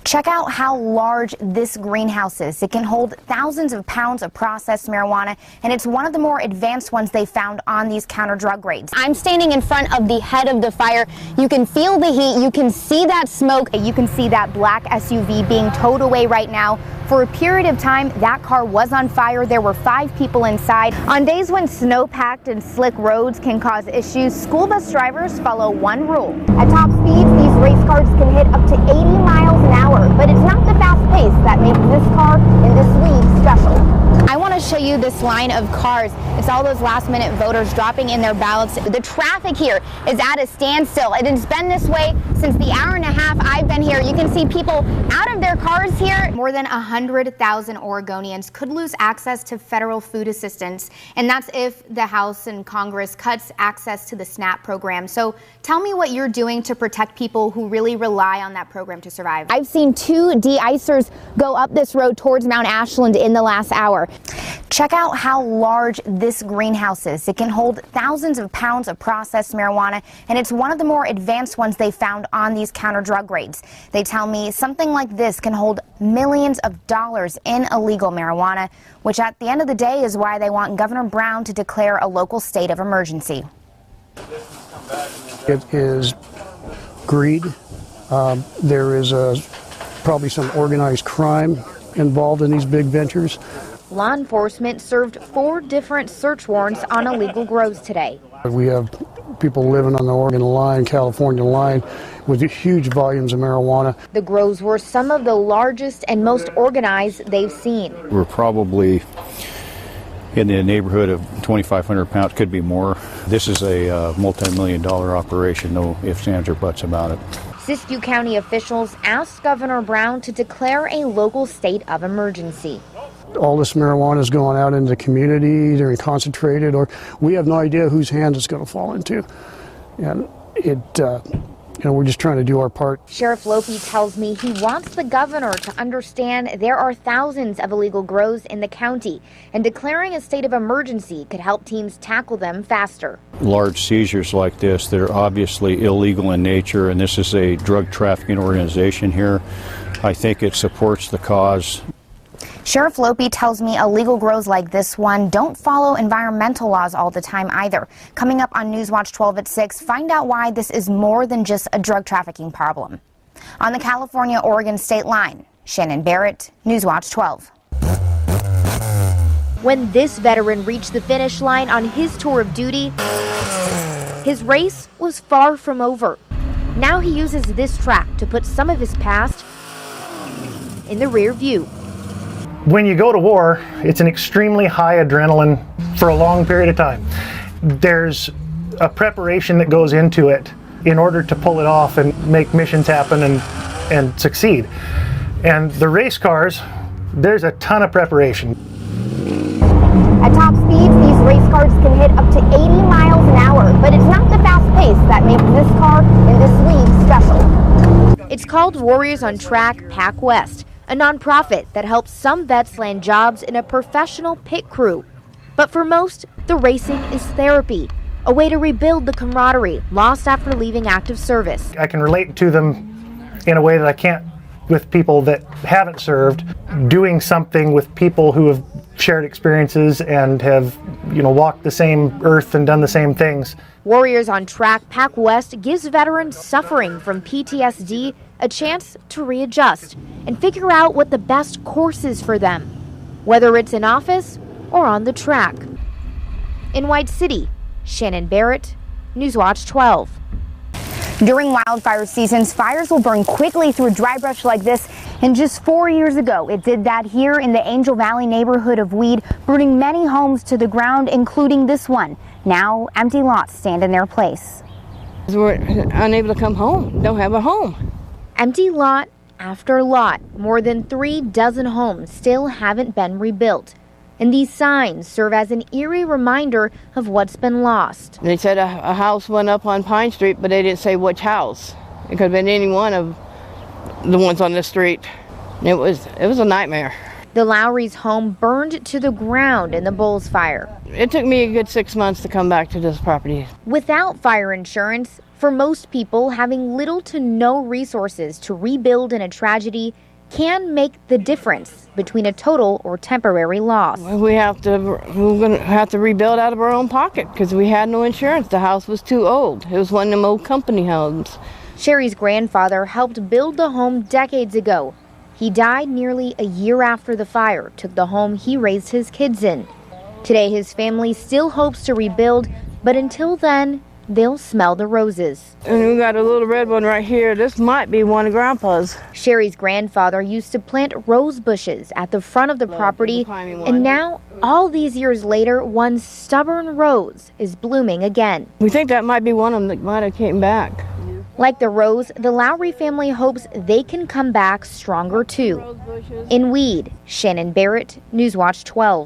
Check out how large this greenhouse is. It can hold thousands of pounds of processed marijuana, and it's one of the more advanced ones they found on these counter drug raids. I'm standing in front of the head of the fire. You can feel the heat. You can see that smoke. You can see that black SUV being towed away right now. For a period of time, that car was on fire. There were 5 people inside. On days when snow-packed and slick roads can cause issues, school bus drivers follow one rule. At top speeds, these race cars can hit up to 80 miles an hour, but it's not the fast pace that makes this car in this league special. I want to show you this line of cars. It's all those last-minute voters dropping in their ballots. The traffic here is at a standstill. It has been this way since the hour and a half I've been here. You can see people out of their cars here. More than 100,000 Oregonians could lose access to federal food assistance, and that's if the House and Congress cuts access to the SNAP program. So tell me what you're doing to protect people who really rely on that program to survive. I've seen 2 de-icers go up this road towards Mount Ashland in the last hour. Check out how large this greenhouse is. It can hold thousands of pounds of processed marijuana, and it's one of the more advanced ones they found on these counter drug raids. They tell me something like this can hold millions of dollars in illegal marijuana, which at the end of the day is why they want Governor Brown to declare a local state of emergency. It is greed. There is probably some organized crime involved in these big ventures. Law enforcement served 4 different search warrants on illegal grows today. We have people living on the Oregon line, California line with huge volumes of marijuana. The grows were some of the largest and most organized they've seen. We're probably in the neighborhood of 2,500 pounds, could be more. This is a multi-million-dollar operation, no ifs, ands, or buts about it. Siskiyou County officials asked Governor Brown to declare a local state of emergency. All this marijuana is going out into the community, they're concentrated, or we have no idea whose hands it's going to fall into. And we're just trying to do our part. Sheriff Lopi tells me he wants the governor to understand there are thousands of illegal grows in the county, and declaring a state of emergency could help teams tackle them faster. Large seizures like this, they're obviously illegal in nature, and this is a drug trafficking organization here. I think it supports the cause. Sheriff Lopi tells me illegal grows like this one don't follow environmental laws all the time either. Coming up on Newswatch 12 at 6, find out why this is more than just a drug trafficking problem. On the California-Oregon state line, Sionan Barrett, Newswatch 12. When this veteran reached the finish line on his tour of duty, his race was far from over. Now he uses this track to put some of his past in the rear view. When you go to war, it's an extremely high adrenaline for a long period of time. There's a preparation that goes into it in order to pull it off and make missions happen and succeed. And the race cars, there's a ton of preparation. At top speeds, these race cars can hit up to 80 miles an hour, but it's not the fast pace that makes this car in this league special. It's called Warriors on Track Pac West, a nonprofit that helps some vets land jobs in a professional pit crew. But for most, the racing is therapy, a way to rebuild the camaraderie lost after leaving active service. I can relate to them in a way that I can't with people that haven't served, doing something with people who have shared experiences and have, walked the same earth and done the same things. Warriors on Track Pac West gives veterans suffering from PTSD a chance to readjust and figure out what the best course is for them, whether it's in office or on the track. In White City, Sionan Barrett, Newswatch 12. During wildfire seasons, fires will burn quickly through dry brush like this, and just 4 years ago, it did that here in the Angel Valley neighborhood of Weed, burning many homes to the ground, including this one. Now, empty lots stand in their place. We're unable to come home, don't have a home. Empty lot after lot, more than 3 dozen homes still haven't been rebuilt. And these signs serve as an eerie reminder of what's been lost. They said a house went up on Pine Street, but they didn't say which house. It could have been any one of the ones on the street. It was a nightmare. The Lowry's home burned to the ground in the Bulls fire. It took me a good 6 months to come back to this property. Without fire insurance, For most people, having little to no resources to rebuild in a tragedy can make the difference between a total or temporary loss. We're going to have to rebuild out of our own pocket because we had no insurance. The house was too old. It was one of them old company homes. Sherry's grandfather helped build the home decades ago. He died nearly a year after the fire took the home he raised his kids in. Today, his family still hopes to rebuild, but until then, they'll smell the roses. And we got a little red one right here. This might be one of Grandpa's. Sherry's grandfather used to plant rose bushes at the front of the property, and now, all these years later, one stubborn rose is blooming again. We think that might be one of them that might have came back. Like the rose, the Lowry family hopes they can come back stronger too. In Weed, Sionan Barrett, Newswatch 12.